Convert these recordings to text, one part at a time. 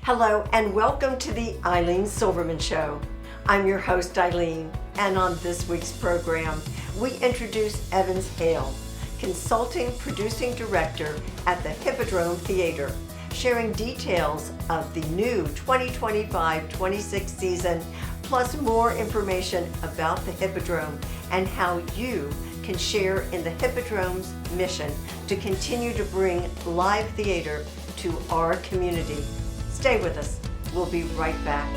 Hello and welcome to the Ilene Silverman Show. I'm your host Ilene, and on this week's program, we introduce Evans Hale, consulting producing director at the Hippodrome Theater, sharing details of the new 2025-26 season, plus more information about the Hippodrome and how you can share in the Hippodrome's mission to continue to bring live theater to our community. Stay with us. We'll be right back.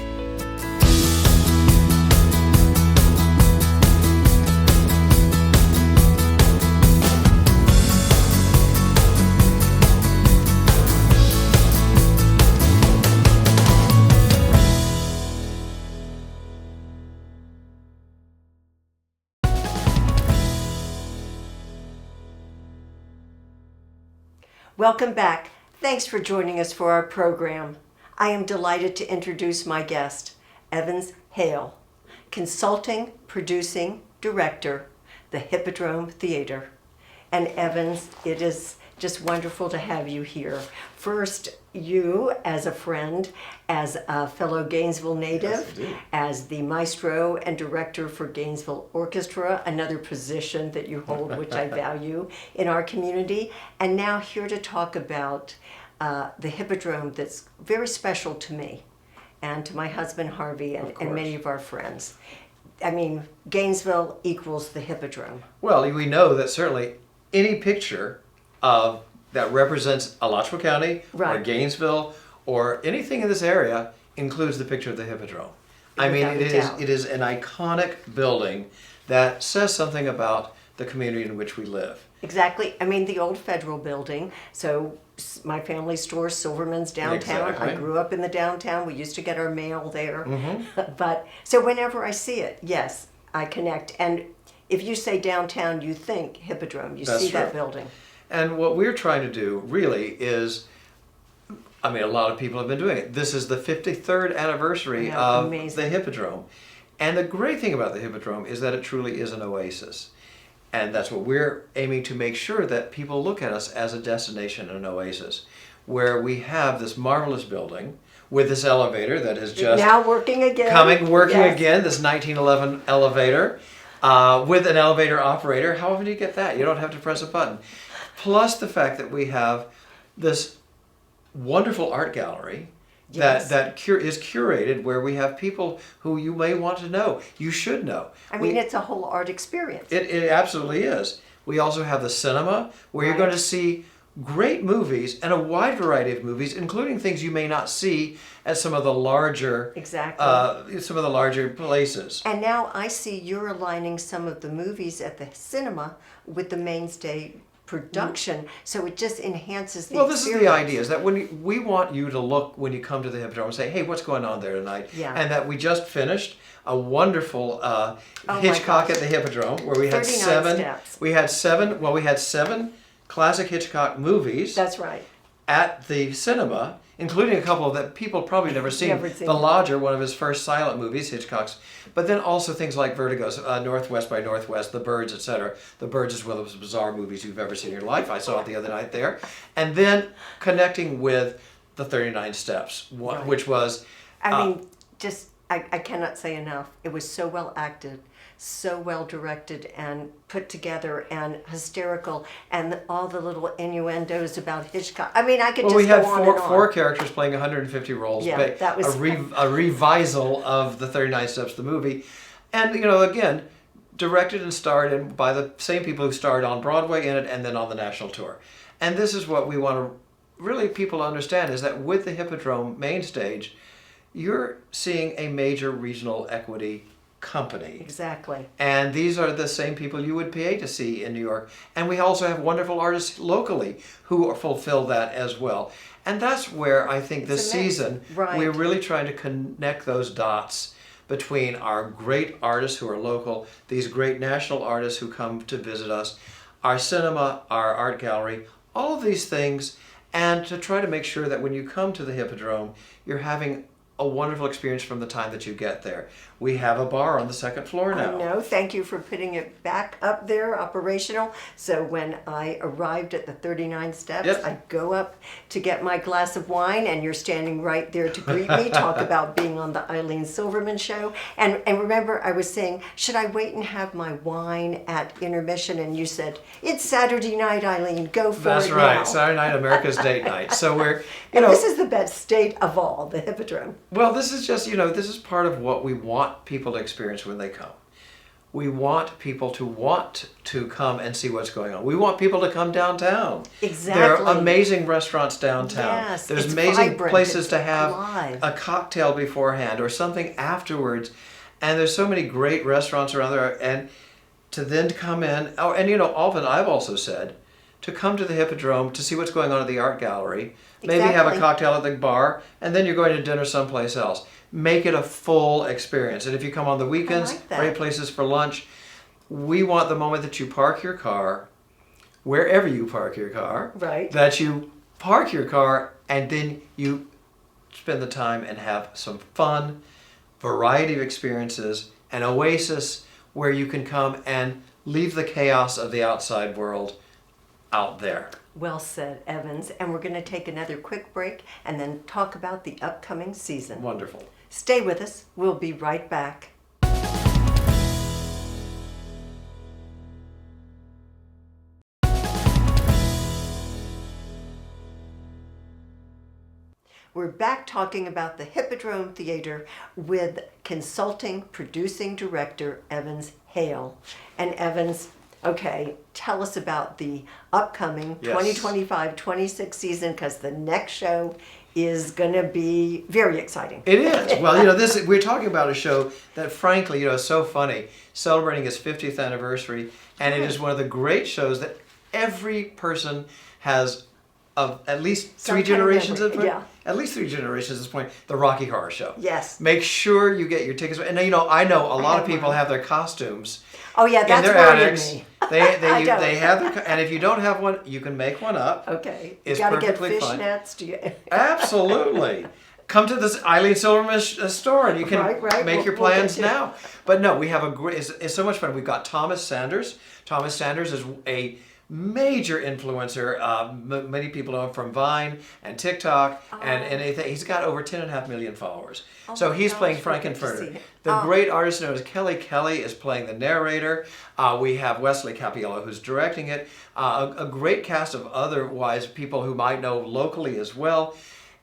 Welcome back. Thanks for joining us for our program. I am delighted to introduce my guest, Evans Hale, consulting, producing director, the Hippodrome Theater. And Evans, it is just wonderful to have you here. First, you as a friend, as a fellow Gainesville native, Yes, as the maestro and director for Gainesville Orchestra, another position that you hold, which I value in our community, and now here to talk about the Hippodrome that's very special to me and to my husband Harvey and many of our friends. I mean, Gainesville equals the Hippodrome. Well, we know that certainly any picture of that represents Alachua County or Gainesville or anything in this area includes the picture of the Hippodrome. I mean, it is an iconic building that says something about the community in which we live. Exactly. I mean, the old Federal Building. So my family store, Silverman's downtown. Exactly. I grew up in the downtown. We used to get our mail there. Mm-hmm. But so whenever I see it, yes, I connect. And if you say downtown, you think Hippodrome. That's see true. that building. And what we're trying to do really is, I mean, a lot of people have been doing it. This is the 53rd anniversary of the Hippodrome. And the great thing about the Hippodrome is that it truly is an oasis. And that's what we're aiming to make sure that people look at us as a destination and an oasis, where we have this marvelous building with this elevator that is just now working again. Working again, this 1911 elevator with an elevator operator. How often do you get that? You don't have to press a button. Plus the fact that we have this wonderful art gallery that is curated, where we have people who you may want to know, you should know. I mean, it's a whole art experience. It absolutely is. We also have the cinema, where you're going to see great movies and a wide variety of movies, including things you may not see at some of the larger some of the larger places. And now I see you're aligning some of the movies at the cinema with the mainstay production, so it just enhances the experience. This is the idea, is that when we want you to look when you come to the Hippodrome and say, hey, what's going on there tonight? Yeah. And that we just finished a wonderful Hitchcock at the Hippodrome, where we had 7 classic Hitchcock movies. That's right. At the cinema, including a couple that people probably never seen. The Lodger, one of his first silent movies, Hitchcock's. But then also things like Vertigo's, Northwest by Northwest, The Birds, etc. The Birds is one of the most bizarre movies you've ever seen in your life. I saw it the other night there. And then connecting with the 39 Steps, which was... I cannot say enough. It was so well acted, so well directed and put together and hysterical, and all the little innuendos about Hitchcock. I mean, I could just go on and on. We had four characters playing 150 roles. Yeah, that was a revisal of the 39 Steps, the movie. And, again, directed and starred in by the same people who starred on Broadway in it and then on the national tour. And this is what we want to really people understand, is that with the Hippodrome main stage, you're seeing a major regional equity company. Exactly. And these are the same people you would pay to see in New York. And we also have wonderful artists locally who fulfill that as well. And that's where I think this season we're really trying to connect those dots between our great artists who are local, these great national artists who come to visit us, our cinema, our art gallery, all of these things, and to try to make sure that when you come to the Hippodrome, you're having a wonderful experience from the time that you get there. We have a bar on the second floor now. I know. Thank you for putting it back up there, operational. So when I arrived at the 39 steps, Yep. I go up to get my glass of wine, and you're standing right there to greet me. Talk about being on the Ilene Silverman show. And remember, I was saying, should I wait and have my wine at intermission? And you said, it's Saturday night, Ilene. Go for That's it right. now. Saturday night, America's date night. So we're, And this is the best date of all, the Hippodrome. well, this is just, this is part of what we want people to experience when they come. We want people to want to come and see what's going on. We want people to come downtown. Exactly. There are amazing restaurants downtown. Yes, There's it's amazing vibrant, places it's to have alive. a cocktail beforehand or something afterwards. And there's so many great restaurants around there. And to then come in, often I've also said, to come to the Hippodrome to see what's going on at the art gallery, maybe have a Exactly. cocktail at the bar, and then you're going to dinner someplace else. Make it a full experience. And if you come on the weekends, like that. great places for lunch. We want the moment that you park your car, wherever you park your car, Right. that you park your car and then you spend the time and have some fun, variety of experiences, an oasis where you can come and leave the chaos of the outside world out there. Well said, Evans. And we're going to take another quick break and then talk about the upcoming season. Wonderful. Stay with us. We'll be right back. We're back talking about the Hippodrome Theater with consulting producing director Evans Hale. And Evans, okay, tell us about the upcoming Yes. 2025-26 season, because the next show is going to be very exciting. It is. Well, we're talking about a show that, frankly, is so funny, celebrating its 50th anniversary, and it is one of the great shows that every person has of at least Some three kind of generations at this memory, point. At least 3 generations at this point. The Rocky Horror Show. Yes. Make sure you get your tickets. And I know a lot have of people mine. have their costumes Oh yeah, in that's their worrying attics. me. They I don't. they have their, and if you don't have one, you can make one up. Okay. You It's got to get perfectly fine. fishnets. Do you? Absolutely. Come to this Ilene Silverman store and you can Right. make your We'll get plans to- now. But no, we have a great, it's so much fun. We've got Thomas Sanders. Thomas Sanders is a major influencer. Many people know him from Vine and TikTok and anything. He's got over 10.5 million followers. So my he's gosh, playing we'll get to Frankenfurter. see it. The great artist known as Kelly Kelly is playing the narrator. We have Wesley Capiello who's directing it. A great cast of otherwise people who might know locally as well.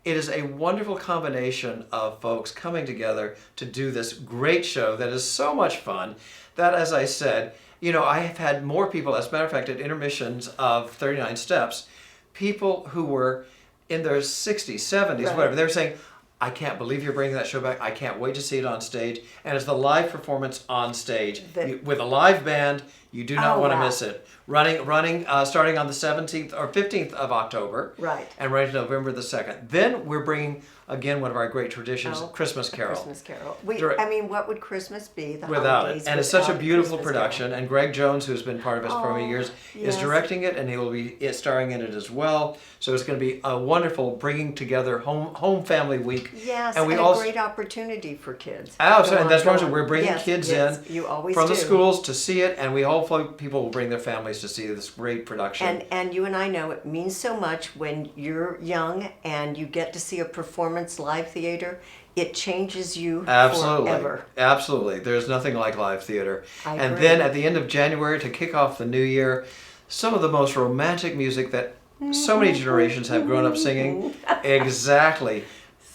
It is a wonderful combination of folks coming together to do this great show that is so much fun that, as I said, I have had more people, as a matter of fact, at intermissions of 39 Steps, people who were in their 60s, 70s, Right. whatever, they were saying, I can't believe you're bringing that show back. I can't wait to see it on stage. And it's the live performance on stage with a live band. You do not Oh, want to wow. miss it. Running, starting on the 17th or 15th of October. Right. And running to November the 2nd. Then we're bringing, again, one of our great traditions, Christmas Carol. Christmas Carol. Direct- What would Christmas be? The Without holidays it. And it's such a without beautiful Christmas production. Carol. And Greg Jones, who's been part of us for many years, yes. is directing it, and he will be starring in it as well. So it's going to be a wonderful bringing together home family week. Yes, and we and also, a great opportunity for kids. absolutely, Go and that's on, what go on. we're bringing Yes, kids yes, in you always from the do. schools to see it, and we hopefully people will bring their families to see this great production. And you and I know it means so much when you're young and you get to see a performance live theater. It changes you Absolutely. forever. Absolutely. There's nothing like live theater. I And agree. then at the end of January, to kick off the new year, some of the most romantic music that so many generations have grown up singing. Exactly.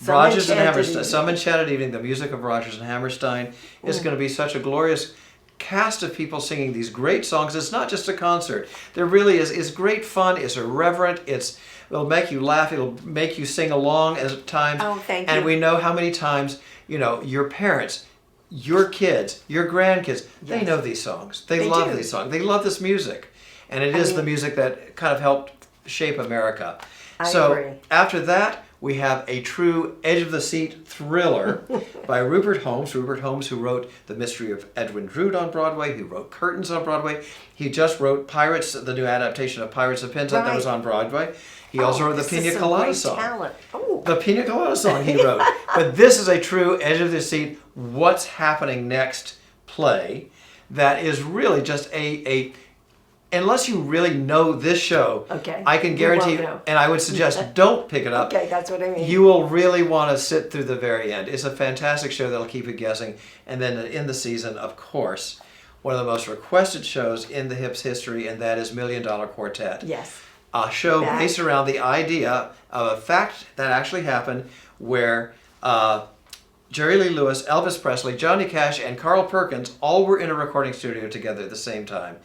Some Rodgers and Enchanted Hammerstein. Evening. Some Enchanted Evening, the music of Rodgers and Hammerstein is going to be such a glorious cast of people singing these great songs. It's not just a concert. There really is. It's great fun. It's irreverent. It'll make you laugh. It'll make you sing along at times. Oh, thank And you. we know how many times, your parents, your kids, your grandkids, they Yes. know these songs. They They love do. these songs. They love this music. And it is the music that kind of helped shape America. I So agree. after that, we have a true edge-of-the-seat thriller by Rupert Holmes. Rupert Holmes, who wrote The Mystery of Edwin Drood on Broadway, who wrote Curtains on Broadway. He just wrote Pirates, the new adaptation of Pirates of Penzance that was Right. on Broadway. He also wrote the this is Pina some Colada great song. Talent. Oh. The Pina Colada song he wrote. But this is a true edge of the seat, what's happening next play that is really just a unless you really know this show, Okay. I can guarantee you, and I would suggest don't pick it up. Okay, that's what I mean. You will really want to sit through the very end. It's a fantastic show that'll keep you guessing. And then in the season, of course, one of the most requested shows in the Hips history, and that is $1 Million Quartet. Yes. A show based around the idea of a fact that actually happened where Jerry Lee Lewis, Elvis Presley, Johnny Cash, and Carl Perkins all were in a recording studio together at the same time.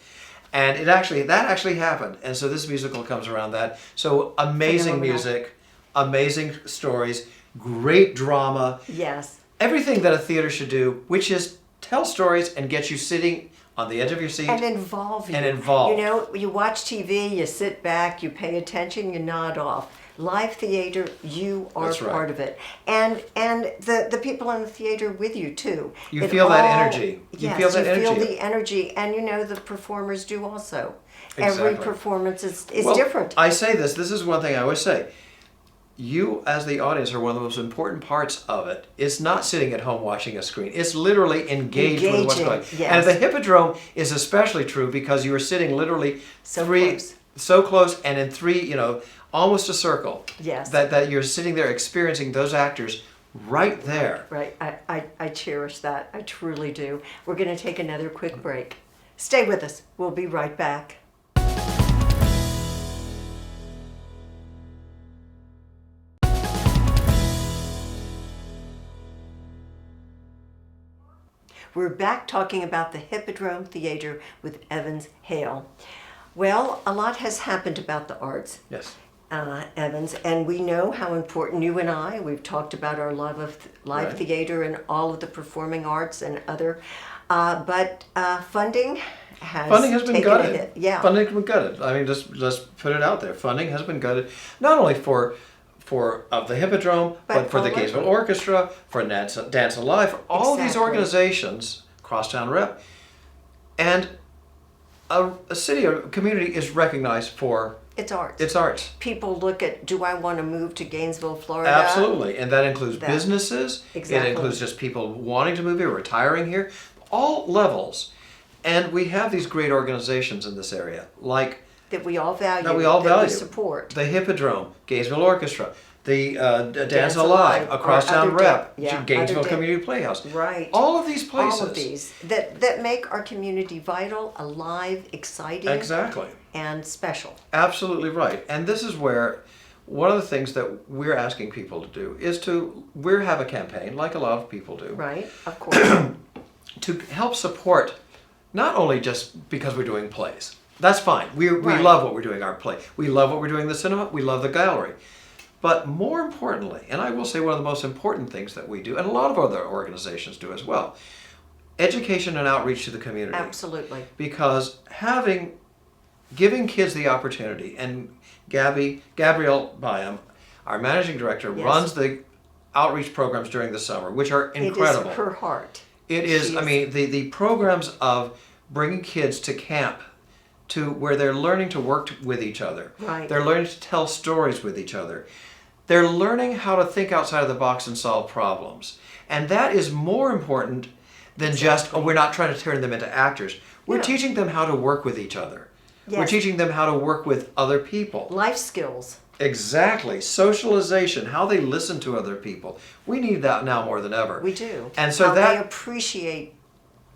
And that actually happened. And so this musical comes around that. So amazing music, amazing stories, great drama. Yes. Everything that a theater should do, which is tell stories and get you sitting on the edge of your seat. And involve you. And involve. You know, you watch TV, you sit back, you pay attention, you nod off. Live theater, you are part of it. And the people in the theater with you too. You feel that energy. You feel that energy. You feel the energy, and you know the performers do also. Exactly. Every performance is different. I say this is one thing I always say. You as the audience are one of the most important parts of it. It's not sitting at home watching a screen. It's literally engaged with what's going on. Yes. And the Hippodrome is especially true because you are sitting literally so close and in three, almost a circle. Yes. That you're sitting there experiencing those actors right there. Right. I cherish that. I truly do. We're going to take another quick break. Stay with us. We'll be right back. We're back talking about the Hippodrome Theater with Evans Hale. Well, a lot has happened about the arts. Yes. Evans, and we know how important you and we've talked about our love of live theater and all of the performing arts and other, but funding has been gutted. A hit. Yeah. Funding has been gutted. I mean, just put it out there. Funding has been gutted, not only for the Hippodrome, but for the Gainesville Orchestra, for Dance Alive, for all of these organizations, Crosstown Rep, and a city or community is recognized for its arts. Its arts. People look at, do I want to move to Gainesville, Florida? Absolutely, and that includes businesses. Exactly. It includes just people wanting to move here, retiring here, all levels. And we have these great organizations in this area, like that we all value. That we all value. We support. The Hippodrome, Gainesville Orchestra, the Dance Alive, a Crosstown Rep, Gainesville Community Playhouse. Right. All of these places. All of these that make our community vital, alive, exciting. Exactly. And special. Absolutely right. And this is where one of the things that we're asking people to do is we have a campaign, like a lot of people do. Right, of course. To help support, not only just because we're doing plays. That's fine. We love what we're doing, our play. We love what we're doing in the cinema. We love the gallery. But more importantly, and I will say one of the most important things that we do, and a lot of other organizations do as well, education and outreach to the community. Absolutely. Because giving kids the opportunity, and Gabrielle Byam, our managing director, runs the outreach programs during the summer, which are incredible. It is her heart. It is, the programs of bringing kids to camp, to where they're learning to work with each other. Right. They're learning to tell stories with each other. They're learning how to think outside of the box and solve problems. And that is more important than just, we're not trying to turn them into actors. We're teaching them how to work with each other. Yes. We're teaching them how to work with other people. Life skills. Exactly. Socialization, how they listen to other people. We need that now more than ever. We do. And so how they appreciate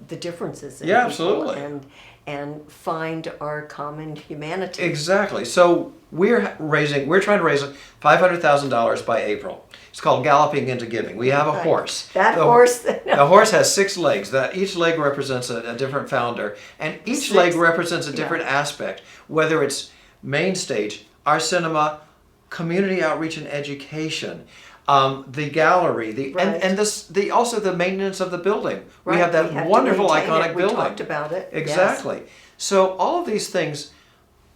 the differences in people absolutely. And find our common humanity. Exactly. So we're trying to raise $500,000 by April. It's called Galloping into Giving. We have a horse. The horse has 6 legs. Each leg represents a different founder, and each leg represents a different aspect, whether it's main stage, our cinema, community outreach and education, the gallery, also the maintenance of the building. Right. We have that wonderful iconic building. We talked about it. Exactly. Yes. So all of these things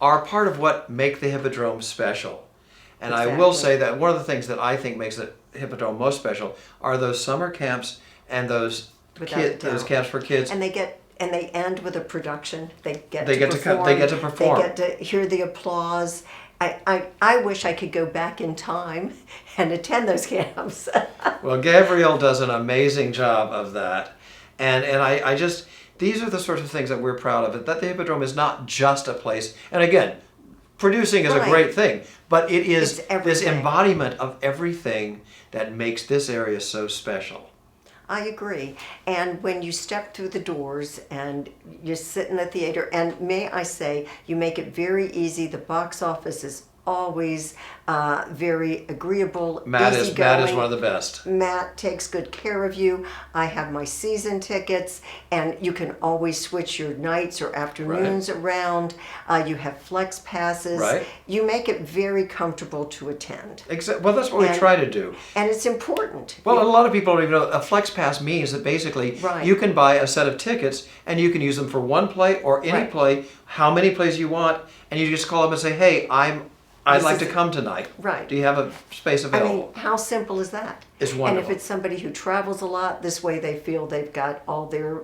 are part of what make the Hippodrome special. And I will say that one of the things that I think makes the Hippodrome most special are those summer camps and those camps for kids. And they end with a production. They get to perform. They get to hear the applause. I wish I could go back in time and attend those camps. Well, Gabrielle does an amazing job of that. And I just, these are the sorts of things that we're proud of, that the Hippodrome is not just a place. And again, producing is a great thing, but it is this embodiment of everything that makes this area so special. I agree. And when you step through the doors and you sit in the theater, and may I say, you make it very easy. The box office is always very agreeable. Matt is one of the best. Matt takes good care of you. I have my season tickets, and you can always switch your nights or afternoons around. You have flex passes. Right. You make it very comfortable to attend. Well, that's what we try to do. And it's important. Well, a lot of people don't even know a flex pass means that basically you can buy a set of tickets and you can use them for one play or any play, how many plays you want, and you just call them and say, hey, I'd like to come tonight. Right. Do you have a space available? I mean, how simple is that? It's wonderful. And if it's somebody who travels a lot, this way they feel they've got all their,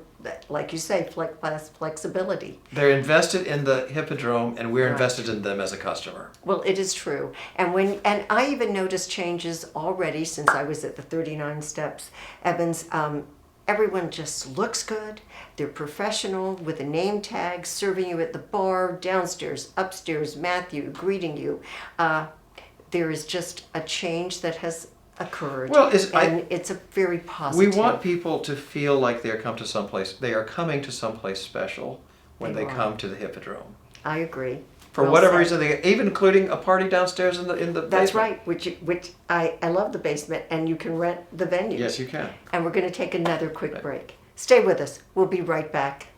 like you say, flexibility. They're invested in the Hippodrome, and we're invested in them as a customer. Well, it is true. And I even noticed changes already since I was at the 39 Steps, Evans. Everyone just looks good. They're professional with a name tag, serving you at the bar, downstairs, upstairs, Matthew, greeting you. There is just a change that has occurred. Well, it's a very positive. We want people to feel like they are coming to someplace special when they come to the Hippodrome. I agree. For whatever reason, even including a party downstairs in the basement. That's right, which I love the basement, and you can rent the venue. Yes, you can. And we're going to take another quick break. Stay with us. We'll be right back.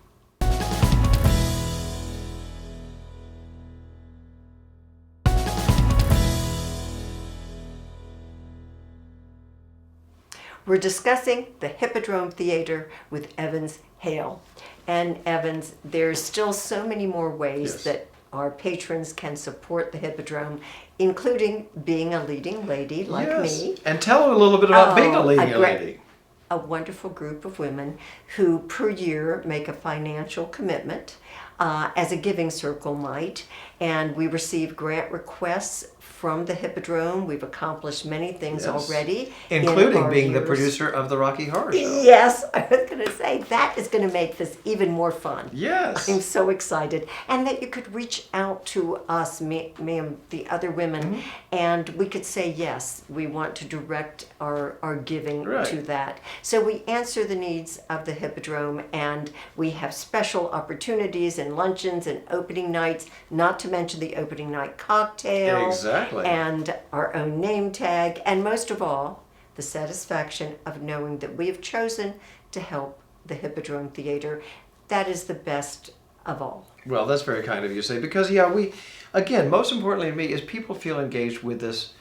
We're discussing the Hippodrome Theater with Evans Hale. And Evans, there's still so many more ways that our patrons can support the Hippodrome, including being a leading lady like me. And tell them a little bit about being a leading lady. A wonderful group of women who per year make a financial commitment, as a giving circle might, and we receive grant requests from the Hippodrome. We've accomplished many things already. Including being the producer of the Rocky Horror Show. Yes, I was going to say, that is going to make this even more fun. Yes. I'm so excited. And that you could reach out to us, me and the other women, and we could say, yes, we want to direct our giving to that. So we answer the needs of the Hippodrome, and we have special opportunities and luncheons and opening nights, not to mention the opening night cocktail. Exactly. And our own name tag, and most of all, the satisfaction of knowing that we have chosen to help the Hippodrome Theater. That is the best of all. Well, that's very kind of you to say, because we, again, most importantly to me is people feel engaged with this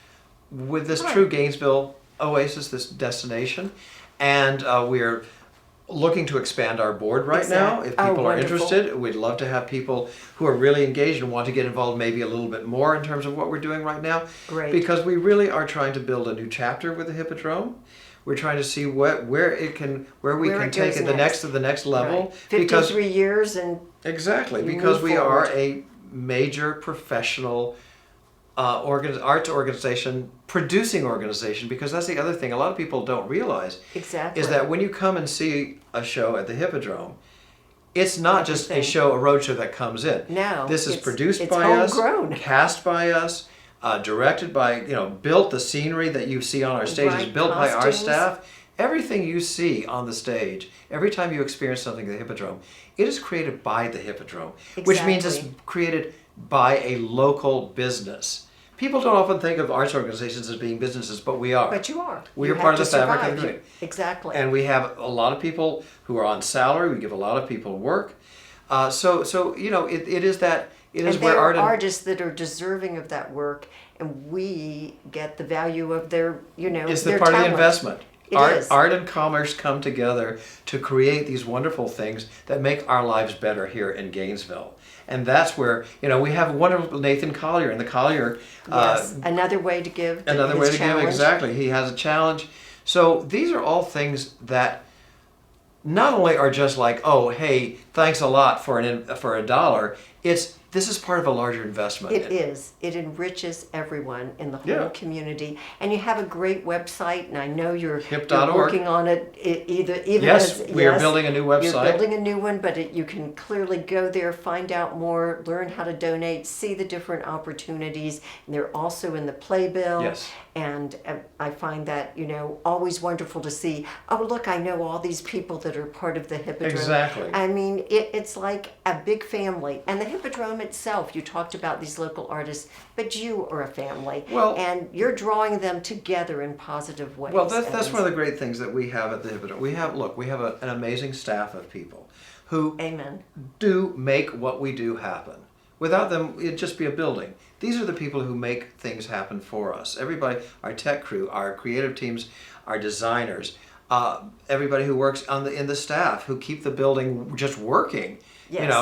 true Gainesville oasis, this destination, and we're looking to expand our board now. If people are interested, we'd love to have people who are really engaged and want to get involved maybe a little bit more in terms of what we're doing right now. Great. Because we really are trying to build a new chapter with the Hippodrome. We're trying to see where we can take it to the next level. Right. 53 years and exactly, because we are a major professional arts organization, producing organization, because that's the other thing a lot of people don't realize. Exactly. Is that when you come and see a show at the Hippodrome, it's not just a road show that comes in. No. This is produced by us, cast by us, directed by, built, the scenery that you see on our stage is built by our staff. Everything you see on the stage, every time you experience something at the Hippodrome, it is created by the Hippodrome, which means it's created by a local business. People don't often think of arts organizations as being businesses, but we are. But you are. We are part of the fabric of doing it. Exactly. And we have a lot of people who are on salary. We give a lot of people work. So it is that. It is where art. And artists that are deserving of that work, and we get the value of their, It's their part talent. of the investment. It is. Art and commerce come together to create these wonderful things that make our lives better here in Gainesville. And that's where, we have wonderful Nathan Collier, and the Collier. Yes, another way to give. Another way to give, exactly. He has a challenge. So these are all things that not only are just like, oh, hey, thanks a lot for $1. It's this is part of a larger investment. It is. It enriches everyone in the whole Yeah. community. And you have a great website, and I know you're Hip.org. working on it. Even Yes, as, we are building a new website. You're building a new one, but you can clearly go there, find out more, learn how to donate, see the different opportunities. And they're also in the playbill. Yes. And I find that, always wonderful to see, oh, look, I know all these people that are part of the Hippodrome. Exactly. I mean, it's like a big family. And the Hippodrome itself, you talked about these local artists, but you are a family. Well, and you're drawing them together in positive ways. Well, that's one of the great things that we have at the Hippodrome. We have an amazing staff of people who Amen. do make what we do happen. Without them, it'd just be a building. These are the people who make things happen for us. Everybody, our tech crew, our creative teams, our designers, everybody who works in the staff who keep the building just working. Yes.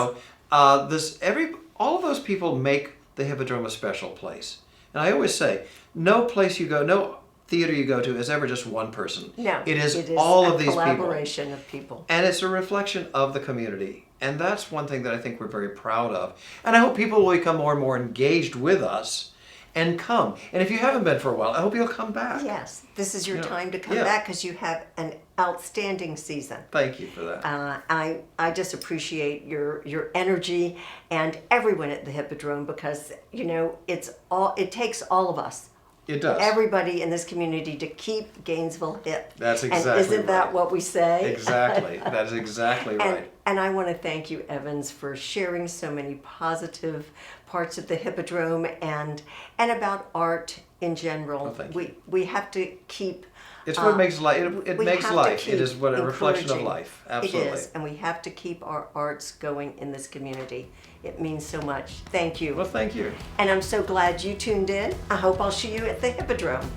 All of those people make the Hippodrome a special place. And I always say, no place you go, no theater you go to is ever just one person. No, it is all of these people. Collaboration of people. And it's a reflection of the community. And that's one thing that I think we're very proud of. And I hope people will become more and more engaged with us and come. And if you haven't been for a while, I hope you'll come back. Yes, this is your time to come yeah. back because you have an outstanding season. Thank you for that. I just appreciate your energy and everyone at the Hippodrome because it takes all of us. It does. Everybody in this community to keep Gainesville hip. That's exactly and isn't that right. what we say? Exactly. That is exactly right. And I want to thank you, Evans, for sharing so many positive parts of the Hippodrome and about art in general. Well, thank you. We have to keep. It's what makes life. It makes life. It is what a reflection of encouraging. life. Absolutely. It is, and we have to keep our arts going in this community. It means so much. Thank you. Well, thank you. And I'm so glad you tuned in. I hope I'll see you at the Hippodrome.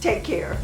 Take care.